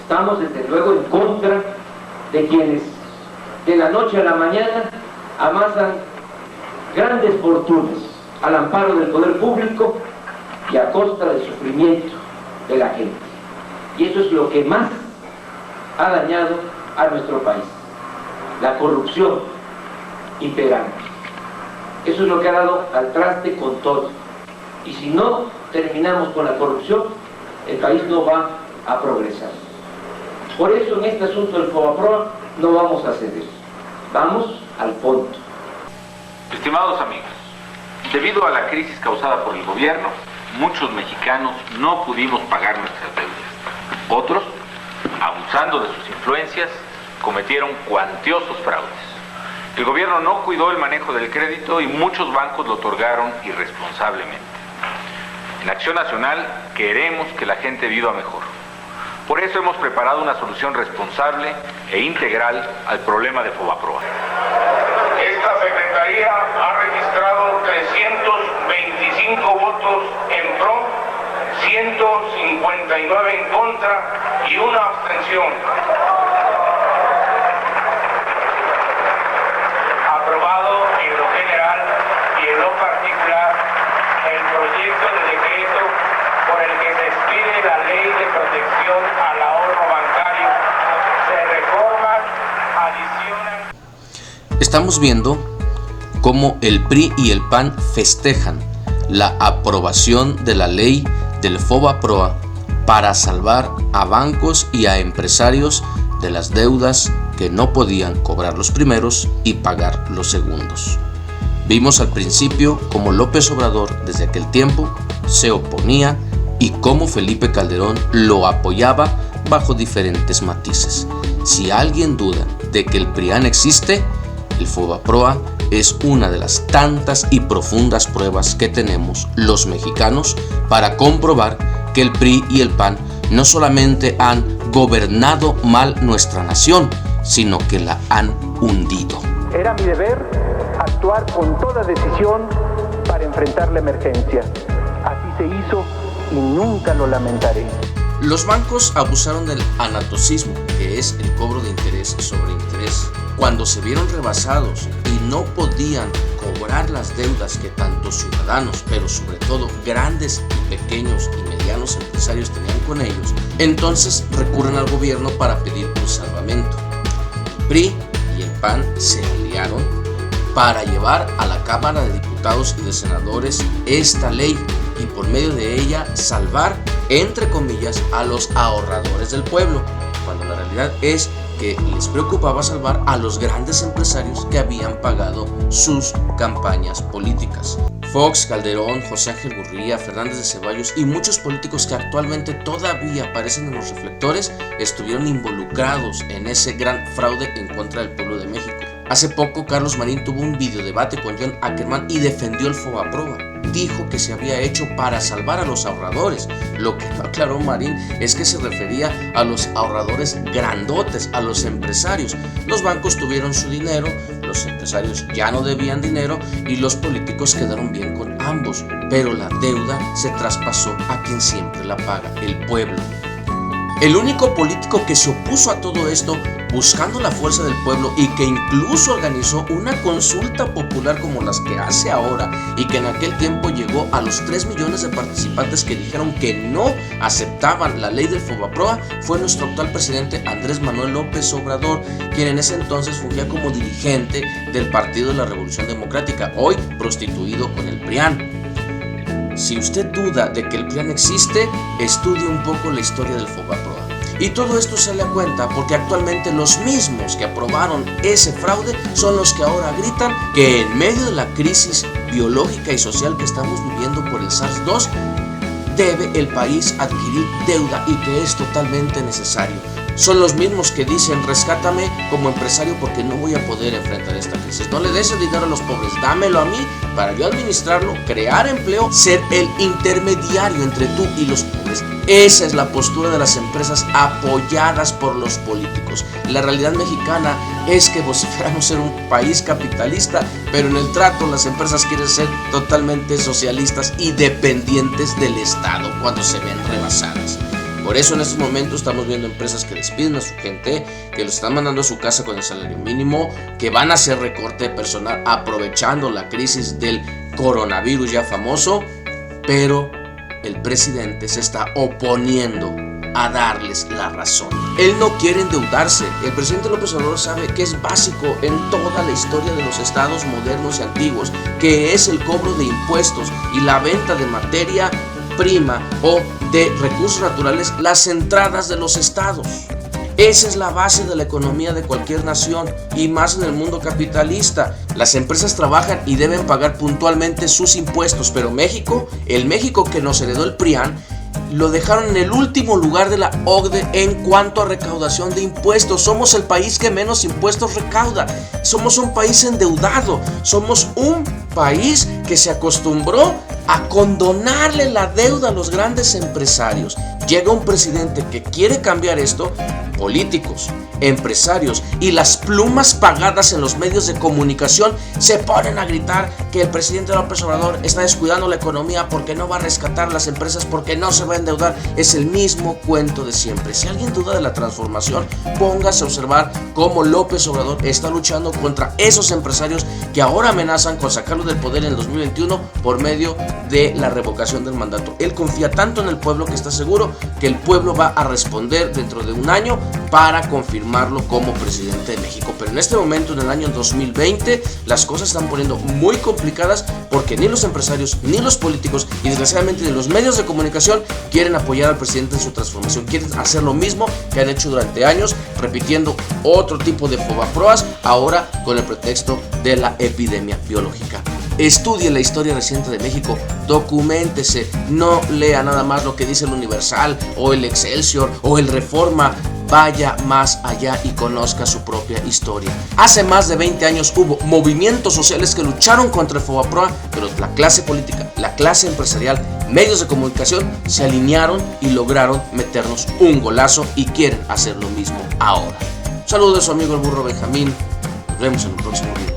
Estamos desde luego en contra de quienes de la noche a la mañana amasan grandes fortunas al amparo del poder público y a costa del sufrimiento de la gente. Y eso es lo que más ha dañado a nuestro país, la corrupción imperante. Eso es lo que ha dado al traste con todo. Y si no terminamos con la corrupción, el país no va a progresar. Por eso en este asunto del FOBAPROA no vamos a ceder. Vamos al fondo. Estimados amigos, debido a la crisis causada por el gobierno, muchos mexicanos no pudimos pagar nuestras deudas. Otros, abusando de sus influencias, cometieron cuantiosos fraudes. El gobierno no cuidó el manejo del crédito y muchos bancos lo otorgaron irresponsablemente. En Acción Nacional queremos que la gente viva mejor. Por eso hemos preparado una solución responsable e integral al problema de FOBAPROA. Esta Secretaría ha registrado 325 votos en pro, 159 en contra y una abstención. Aprobado en lo general y en lo particular el proyecto de decreto por el que se expide la Ley de Protección al Ahorro Bancario. Se reforman, adicionan. Estamos viendo cómo el PRI y el PAN festejan la aprobación de la ley del FOBAPROA para salvar a bancos y a empresarios de las deudas que no podían cobrar los primeros y pagar los segundos. Vimos al principio cómo López Obrador desde aquel tiempo se oponía y cómo Felipe Calderón lo apoyaba bajo diferentes matices. Si alguien duda de que el PRIAN existe, el FOBAPROA es una de las tantas y profundas pruebas que tenemos los mexicanos para comprobar que el PRI y el PAN no solamente han gobernado mal nuestra nación, sino que la han hundido. Era mi deber actuar con toda decisión para enfrentar la emergencia. Así se hizo y nunca lo lamentaré. Los bancos abusaron del anatocismo, que es el cobro de interés sobre interés. Cuando se vieron rebasados y no podían cobrar las deudas que tanto ciudadanos, pero sobre todo grandes y pequeños y medianos empresarios tenían con ellos, entonces recurren al gobierno para pedir un salvamento. El PRI y el PAN se aliaron para llevar a la Cámara de Diputados y de Senadores esta ley y por medio de ella salvar, entre comillas, a los ahorradores del pueblo, cuando la realidad es que les preocupaba salvar a los grandes empresarios que habían pagado sus campañas políticas. Fox, Calderón, José Ángel Gurría, Fernández de Ceballos y muchos políticos que actualmente todavía aparecen en los reflectores estuvieron involucrados en ese gran fraude en contra del pueblo de México. Hace poco Carlos Marín tuvo un videodebate con John Ackerman y defendió el FOBAPROA. Dijo que se había hecho para salvar a los ahorradores. Lo que no aclaró Marín es que se refería a los ahorradores grandotes, a los empresarios. Los bancos tuvieron su dinero, los empresarios ya no debían dinero y los políticos quedaron bien con ambos. Pero la deuda se traspasó a quien siempre la paga, el pueblo. El único político que se opuso a todo esto, buscando la fuerza del pueblo y que incluso organizó una consulta popular como las que hace ahora y que en aquel tiempo llegó a los 3 millones de participantes que dijeron que no aceptaban la ley del FOBAPROA, fue nuestro actual presidente Andrés Manuel López Obrador, quien en ese entonces fungía como dirigente del Partido de la Revolución Democrática, hoy prostituido con el PRIAN. Si usted duda de que el PRIAN existe, estudie un poco la historia del FOBAPROA. Y todo esto sale a cuenta porque actualmente los mismos que aprobaron ese fraude son los que ahora gritan que en medio de la crisis biológica y social que estamos viviendo por el SARS-2, debe el país adquirir deuda y que es totalmente necesario. Son los mismos que dicen: rescátame como empresario porque no voy a poder enfrentar esta crisis. No le des el dinero a los pobres, dámelo a mí para yo administrarlo, crear empleo, ser el intermediario entre tú y los pobres. Esa es la postura de las empresas apoyadas por los políticos. La realidad mexicana es que vociferamos ser un país capitalista, pero en el trato las empresas quieren ser totalmente socialistas y dependientes del Estado cuando se ven rebasadas. Por eso en estos momentos estamos viendo empresas que despiden a su gente, que los están mandando a su casa con el salario mínimo, que van a hacer recorte de personal aprovechando la crisis del coronavirus ya famoso, pero el presidente se está oponiendo a darles la razón. Él no quiere endeudarse. El presidente López Obrador sabe que es básico en toda la historia de los estados modernos y antiguos, que es el cobro de impuestos y la venta de materia prima o de recursos naturales, las entradas de los estados. Esa es la base de la economía de cualquier nación, y más en el mundo capitalista. Las empresas trabajan y deben pagar puntualmente sus impuestos, pero México, el México que nos heredó el PRIAN, lo dejaron en el último lugar de la OCDE en cuanto a recaudación de impuestos. Somos el país que menos impuestos recauda. Somos un país endeudado. Somos un país que se acostumbró a condonarle la deuda a los grandes empresarios. Llega un presidente que quiere cambiar esto. Políticos, empresarios y las plumas pagadas en los medios de comunicación se ponen a gritar que el presidente López Obrador está descuidando la economía porque no va a rescatar las empresas, porque no se va a endeudar. Es el mismo cuento de siempre. Si alguien duda de la transformación, póngase a observar cómo López Obrador está luchando contra esos empresarios que ahora amenazan con sacarlo del poder en el 2021 por medio de la revocación del mandato. Él confía tanto en el pueblo que está seguro que el pueblo va a responder dentro de un año para confirmarlo como presidente de México. Pero en este momento, en el año 2020, las cosas están poniendo muy complicadas porque ni los empresarios, ni los políticos y desgraciadamente ni los medios de comunicación quieren apoyar al presidente en su transformación. Quieren hacer lo mismo que han hecho durante años, repitiendo otro tipo de fobaproas, ahora con el pretexto de la epidemia biológica. Estudie la historia reciente de México, documéntese, no lea nada más lo que dice el Universal o el Excelsior o el Reforma. Vaya más allá y conozca su propia historia. Hace más de 20 años hubo movimientos sociales que lucharon contra el Fobaproa, pero la clase política, la clase empresarial, medios de comunicación se alinearon y lograron meternos un golazo y quieren hacer lo mismo ahora. Saludos de su amigo el Burro Benjamín. Nos vemos en el próximo video.